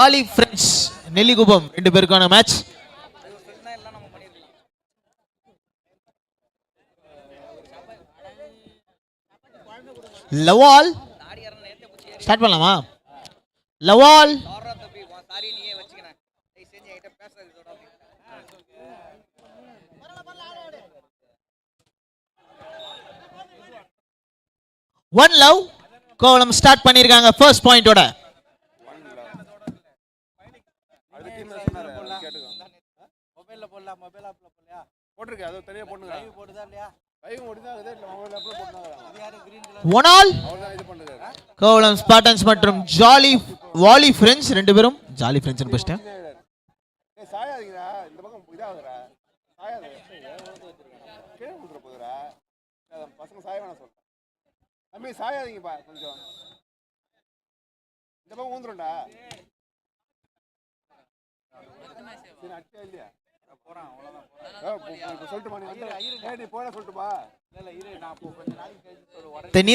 Jolly friends Nellikuppam 2 பேருக்கான match. லவால் start பண்ணலாமா? லவால் one love கோலம் ஸ்டார்ட் பண்ணிருக்காங்க ஃபர்ஸ்ட் பாயிண்டோட. கோலம் ஸ்பார்டன்ஸ் மற்றும் ஜாலி வாலி ஃப்ரெண்ட்ஸ் 2 பேரும் ஜாலி ஃப்ரெண்ட்ஸ் பஸ்டேன். தம்பி சாயாதீங்கப்பா, கொஞ்சம் இந்த பக்கம் ஊந்துருண்டா.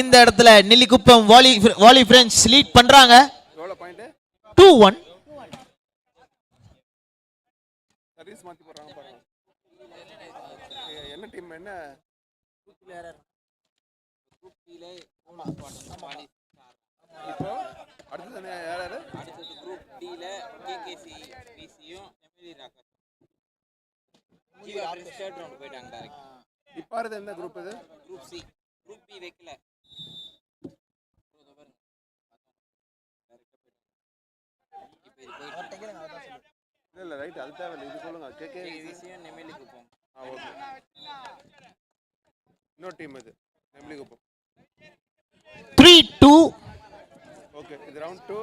இந்த இடத்துல நெல்லிக்குப்பம் வாலி ஃப்ரெண்ட்ஸ் லீட் பண்றாங்க 2-1. சர்வீஸ் மாத்தி போறாங்க பாருங்க. என்ன டீம்? என்ன இப்போ அடுத்தது யார் யாரு? அடுத்தது குரூப் டி ல கேகேசி பிசியும் MLA rocker Jeeva state round போய்ட்டாங்க டைரக்ட். இப்போ அடுத்து என்ன குரூப் இது? Group C. குரூப் பி வைக்கல. இல்ல ரைட், அது தேவையில்லை, இது சொல்லுங்க. கேகேசியும் எம்எல்ஏ குப்பம். ஓகே. இன்னொரு டீம் இது எம்எல்ஏ குப்பம். 3-2. ஓகே, இது ரவுண்ட் 2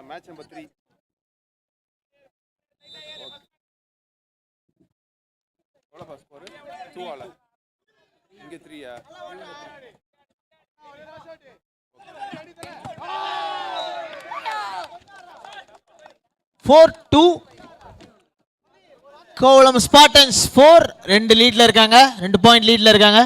மேட்ச் நம்பர் 3. ஓகே, எவ்வளோ ஸ்கோர்? 2-ஆ? இங்கே 3-ஆ? 4-2. கோலம் ஸ்பார்டன்ஸ் 4 2 லீட்ல இருக்காங்க, 2 பாயிண்ட் லீட்ல இருக்காங்க.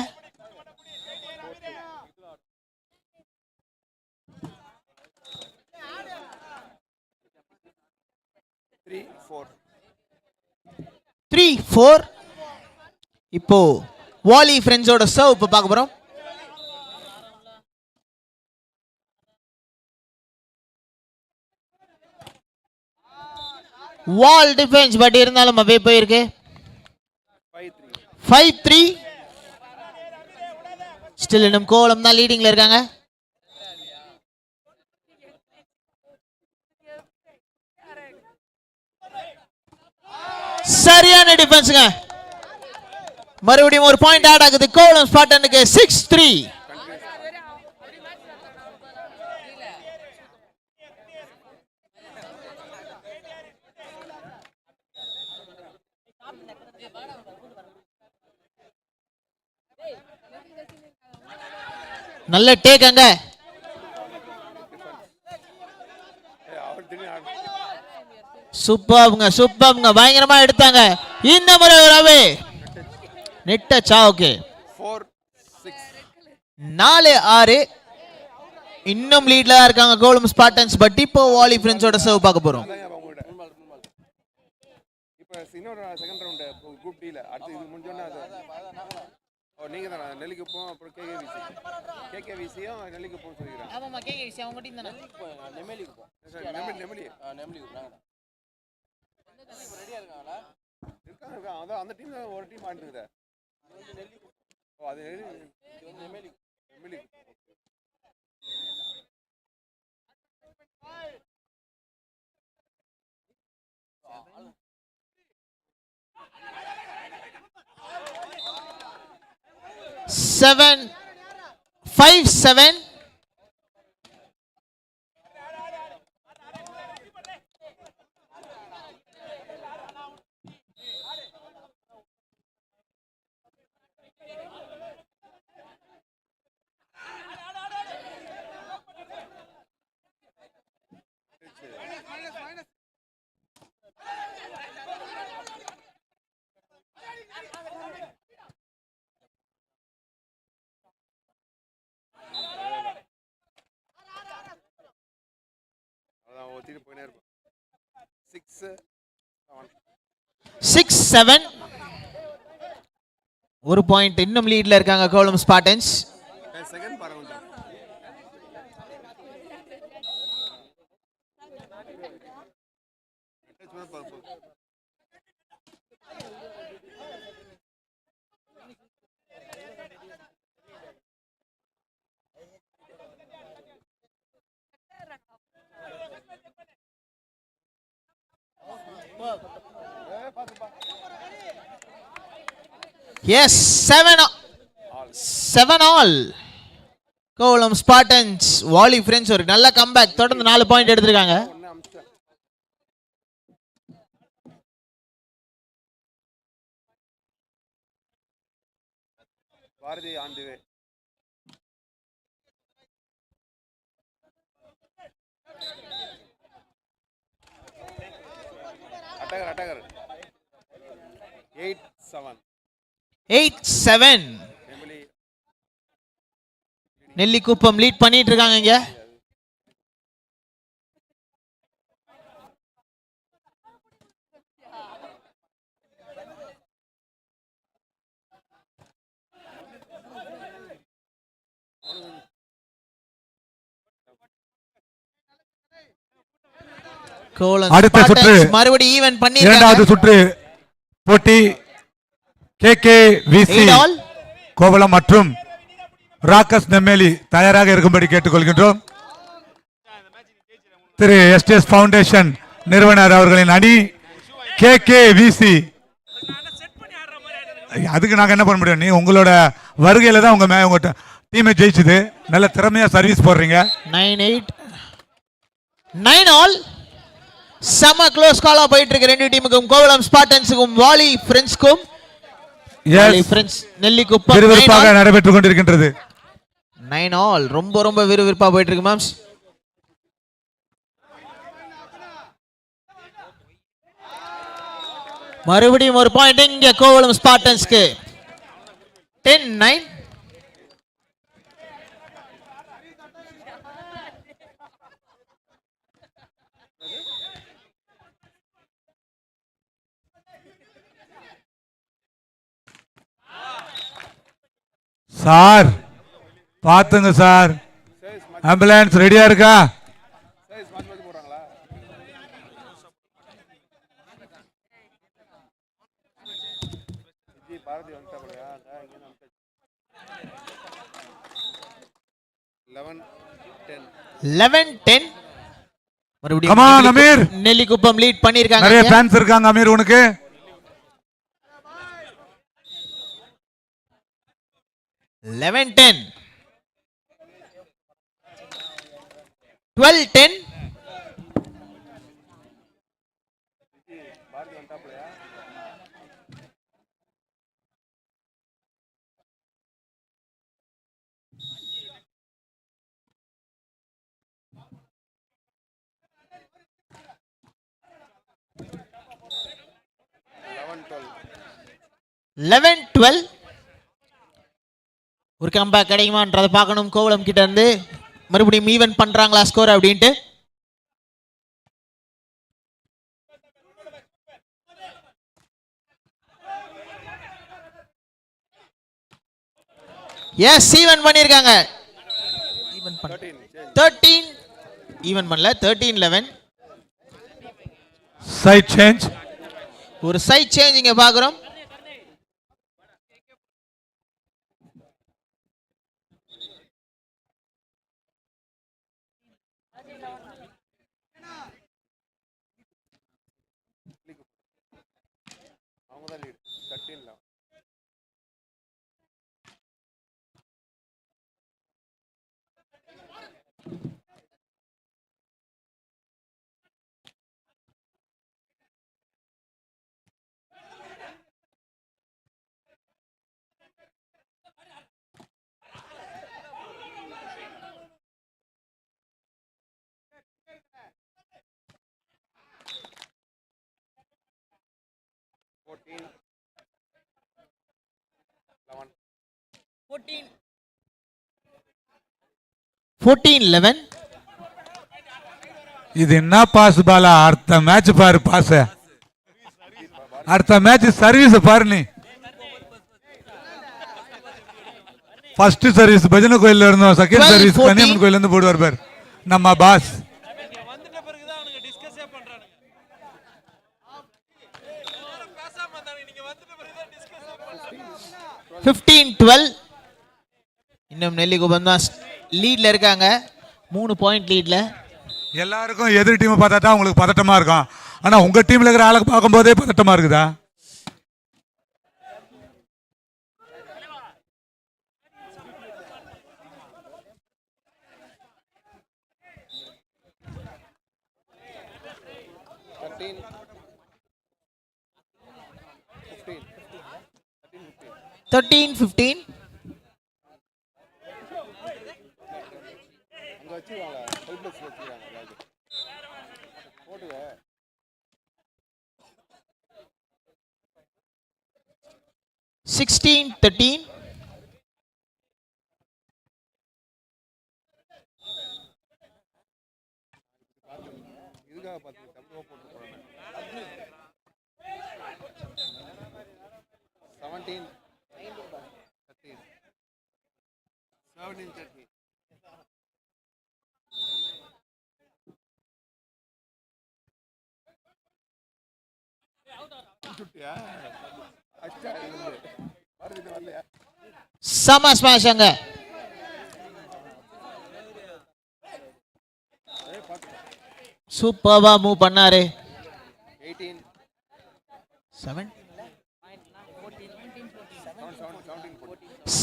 இப்போ வாலி ஃப்ரெண்ட்ஸோட சர்வ் இப்போ பார்க்க போறோம். வால் டிஃபென்ஸ் பட் இருந்தாலும் அப்படியே போயிருக்கு. 5-3. ஸ்டில் இன்னும் கோலம் தான் லீடிங்ல இருக்காங்க. சரியான டிஃபென்ஸ்ங்க. மறுபடியும் ஒரு பாயிண்ட் ஆட் ஆகுது கோலம் ஸ்பார்டனுக்கு. 6-3. நல்ல டேக் அங்க. சூப்பர்ங்க, பயங்கரமா எடுத்தாங்க. இந்த முறை ஒரு அவே நெட் டச். ஓகே, 4-6. இன்னும் லீட்ல தான் இருக்காங்க கோலம் ஸ்பார்டன்ஸ். பட் இப்போ வாலி ஃப்ரெண்ட்ஸோட சர்வ் பார்க்க போறோம். இப்போ இன்னொரு செகண்ட் ரவுண்ட் குரூப் டி ல அடுத்து இது முடிஞ்சோன்னா நீங்க தான நெல்லிக்குப்பம் அப்புறம் கேகேவிசியும் நெல்லிக்குப்பம் சொல்லிக்கிறாங்க. ஆமாமா, கேகேவிசி அவங்க டீம் தான. நெல்லிக்குப்பம் ரெடியா இருக்காங்களா? இருக்காங்க. அதான் அந்த டீம் ஒரு டீம் ஆடுதுங்க. ஓ, அது நெல்லிக்குப்பம். 5-7. சுற்றிட்டு போயினே இருக்கும். 6-7. 6-7. ஒரு பாயிண்ட் இன்னும் லீட்ல இருக்காங்க கோவளம் ஸ்பார்டன்ஸ். செகண்ட் பாருங்க கொஞ்சம். Yes, 7-all. Kovalam Spartans volley friends ஒரு நல்ல கம்பேக், தொடர்ந்து 4 பாயிண்ட் எடுத்திருக்காங்க. Bharathi on the way. Attacker 8-7. 8-7. Nellikuppam lead பண்ணிட்டு இருக்காங்க இங்க. அடுத்த சுற்று மறுபடியும் ஈவென்ட் பண்ணி இரண்டாவது சுற்று போட்டி KKVC கோவளம் மற்றும் ராக்கஸ் நெம்மேலி தயாராக இருக்கும்படி கேட்டுக்கொள்கின்றோம். திரு STS ஃபவுண்டேஷன் நிறுவனர் அவர்களின் அணி KKVC. அதுக்கு நாங்க என்ன பண்ண முடியும்? நீ உங்களோட வருகையில தான் உங்க டீமை ஜெயிச்சுது. நல்ல திறமையா சர்வீஸ் போடுறீங்க. 9-8. 9-all. சம க்ளோஸ் காலா போயிட்டு இருக்கு ரெண்டு டீமுக்கும், கோவளம் ஸ்பார்டன்ஸுக்கும் வாலி ஃப்ரெண்ட்ஸ்க்கும். வாலி ஃப்ரெண்ட்ஸ் நெல்லிக்குப்பம் விறுவிறுப்பாக நடைபெற்றுக் கொண்டிருக்கின்றது. 9-all. ரொம்ப ரொம்ப விறுவிறுப்பா போயிட்டு இருக்கு மாம்ஸ். மறுபடியும் ஒரு பாயிண்ட் இங்க கோவளம் ஸ்பார்டன்ஸ்க்கு. 10-9. சார் பாத்துங்க சார், ஆம்புலன்ஸ் ரெடியா இருக்கா? போடுறாங்களா? பாரதி வந்துட்டா 11-10. Come on, Amir. Nellikuppam lead பண்ணிருக்காங்க. நிறைய ஃபேன்ஸ் இருக்காங்க அமீர் உனக்கு. 11-10. 12-10. பாரதி வந்துட்டாப்லையா? லெவன் 12. ஒரு கம்பேக் கிடைக்குமான்றதை பார்க்கணும் கோவளம் கிட்ட இருந்து. மறுபடியும் ஈவன் பண்றாங்களா ஸ்கோர் அப்படின்ட்டு. எஸ், ஈவன் பண்ணிருக்காங்க. 13 ஈவன் பண்ணல. 13-11. Side change. ஒரு சைட் சேஞ்ச் இங்க பாக்குறோம். அவங்கதான் லீட் 13-11. இது என்ன பாஸ் பாலா? அடுத்த மேட்ச் பாரு பாஸ். அடுத்த மேட்ச் சர்வீஸ் பாரு நீ. ஃபர்ஸ்ட் சர்வீஸ் பஜனை கோயில்ல இருந்தோம், செகண்ட் 12, சர்வீஸ் 14. கன்னியம்மன் கோயில்ல இருந்து போடுவார் பாரு நம்ம பாஸ். 15-12. இன்னும் நெல்லிக்குப்பம் தான் லீட்ல இருக்காங்க, 3 பாயிண்ட் லீட்ல. எல்லாருக்கும் எதிர் டீம் பார்த்தா தான் உங்களுக்கு பதட்டமா இருக்கும். ஆனா உங்க டீம்ல இருக்கிற ஆளை பார்க்கும்போதே பதட்டமா இருக்குதா? Thirteen, 15. அங்கே வச்சுருவாங்க, ஹெல்ப்லெஸ் வச்சுருக்காங்க ஏதாவது போட்டுங்க. 16-13. இதுக்காக பார்த்து டப்புவாக போட்டு போகிறாங்க. 17-13. 17-13. சுட்டியா அச்சா இருந்து வருது வரலையா? செம ஸ்மாஷ் அங்க. சூப்பர்வா மூவ் பண்ணாரு. 18 7 17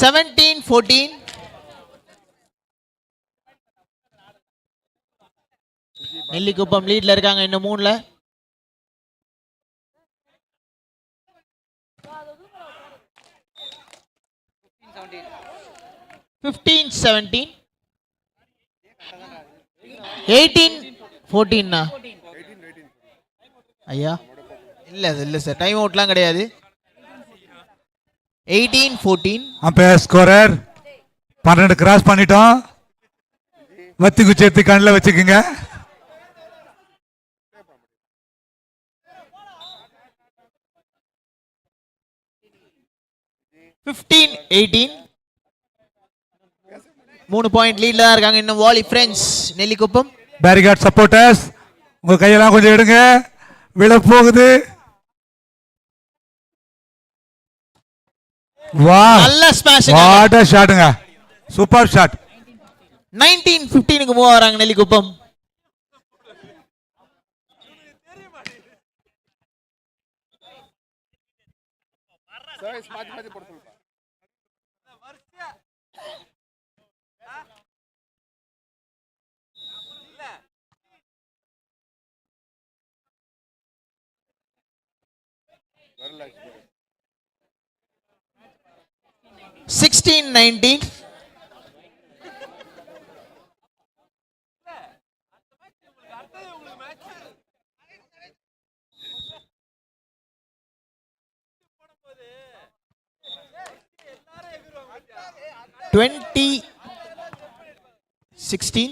17-14. நெல்லிக்குப்பம் லீட்ல இருக்காங்க இன்னும் 3ல. 15-17. 18-14. ஐயா இல்ல சார், டைம் அவுட்லாம் கிடையாது. 18-14. அம்பையர் ஸ்கோரர் 12 கிராஸ் பண்ணிட்டோம். வத்தி குச்சி எடுத்து கண்ணில் வச்சுக்கோங்க. Fifteen, 18. 3 பாயிண்ட் லீட்ல தான் இருக்காங்க இன்னும் volley friends Nellikuppam. Barricade supporters உங்க கையெல்லாம் கொஞ்சம் எடுங்க, விழ போகுது. வா நல்ல ஸ்மாஷ். வாட் ஷாட்டுங்க, சூப்பர் ஷாட். 19-15க்கு மூவ் ஆறாங்க நெல்லிக்குப்பம். சர்வீஸ் மாத்தி மாத்தி போட சொல்லுப்பா. வரல 16-19. Twenty 16.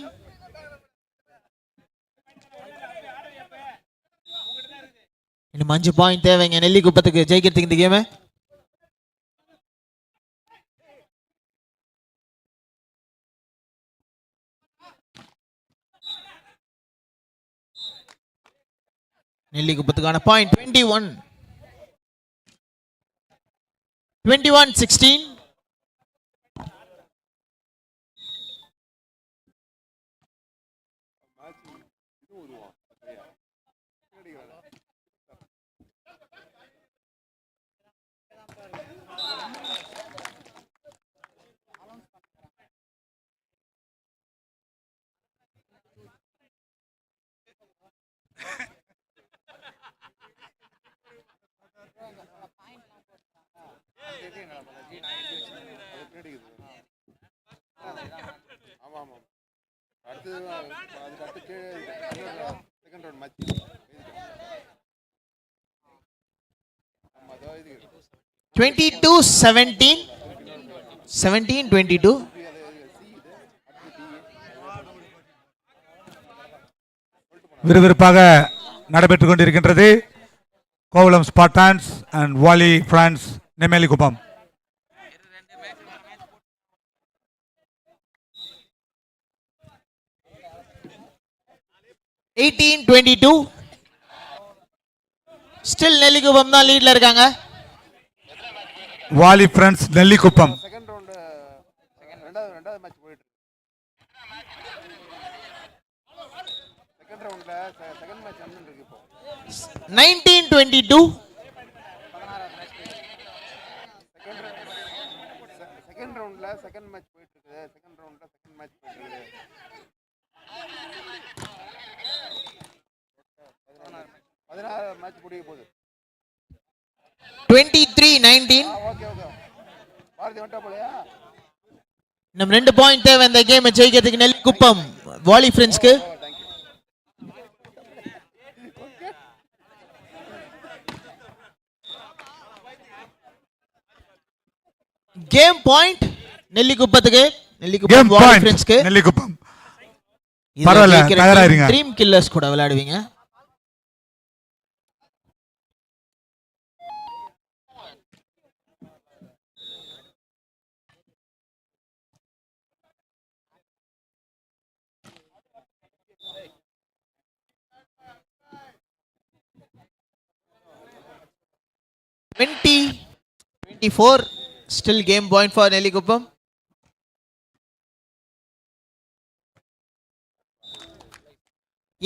இன்னும் 5 பாயிண்ட் தேவைங்க நெல்லிக்குப்பத்துக்கு ஜெயிக்கிறதுக்கு இந்த கேம். நெல்லிக்குப்பத்துக்கான பாயிண்ட் 21. 21-16. ஆமா ஆமா அடுத்து அதுக்கு அடுத்து செகண்ட் ரவுண்ட் மேட்ச் ஆமா அதோ இது 22-17. 17-22. விறுவிறுப்பாக நடைபெற்றுக் கொண்டிருக்கின்றது. Kovalam Spartans and volley friends Nellikuppam. Still Nellikuppam தான் லீட்ல இருக்காங்க. Volley friends Nellikuppam. Second round ரெண்டாவது மேட்ச் போயிட்டு செகண்ட் ரவுண்ட்ல செகண்ட் மேட்ச் வந்து இருக்கு இப்போ 19-22. செகண்ட் ரவுண்ட்ல செகண்ட் மேட்ச் போயிட்டு இருக்குது. செகண்ட் ரவுண்ட்ல செகண்ட் மேட்ச் போயிட்டு இருக்குது. 16 மேட்ச் முடிய போகுது. 23-19. ஓகே பாரதி வந்துட்டா போலையா? இன்னும் 2 பாயிண்ட் தேவை இந்த கேமை ஜெயிக்கிறதுக்கு நெல்லிக்குப்பம் வாலி ஃப்ரெண்ட்ஸ்க்கு. கேம் பாயிண்ட் நெல்லிக்குப்பத்துக்கு. நெல்லிக்குப்பம் வாலி ஃப்ரெண்ட்ஸ்க்கு. நெல்லிக்குப்பம் பரவாயில்ல, தயாராயிருங்க. ட்ரீம் கில்லர்ஸ் கூட விளையாடுவீங்க. Still game point for Nellikuppam.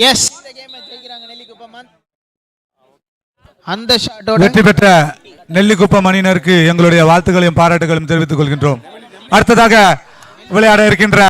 Yes. இந்த கேமை ஜெயிக்கிறாங்க நெல்லிக்குப்பம். அந்த ஷாட்டோட வெற்றி பெற்ற நெல்லிக்குப்பம் அணியினருக்கு எங்களுடைய வாழ்த்துக்களையும் பாராட்டுகளையும் தெரிவித்துக் கொள்கின்றோம். அடுத்ததாக விளையாட இருக்கின்ற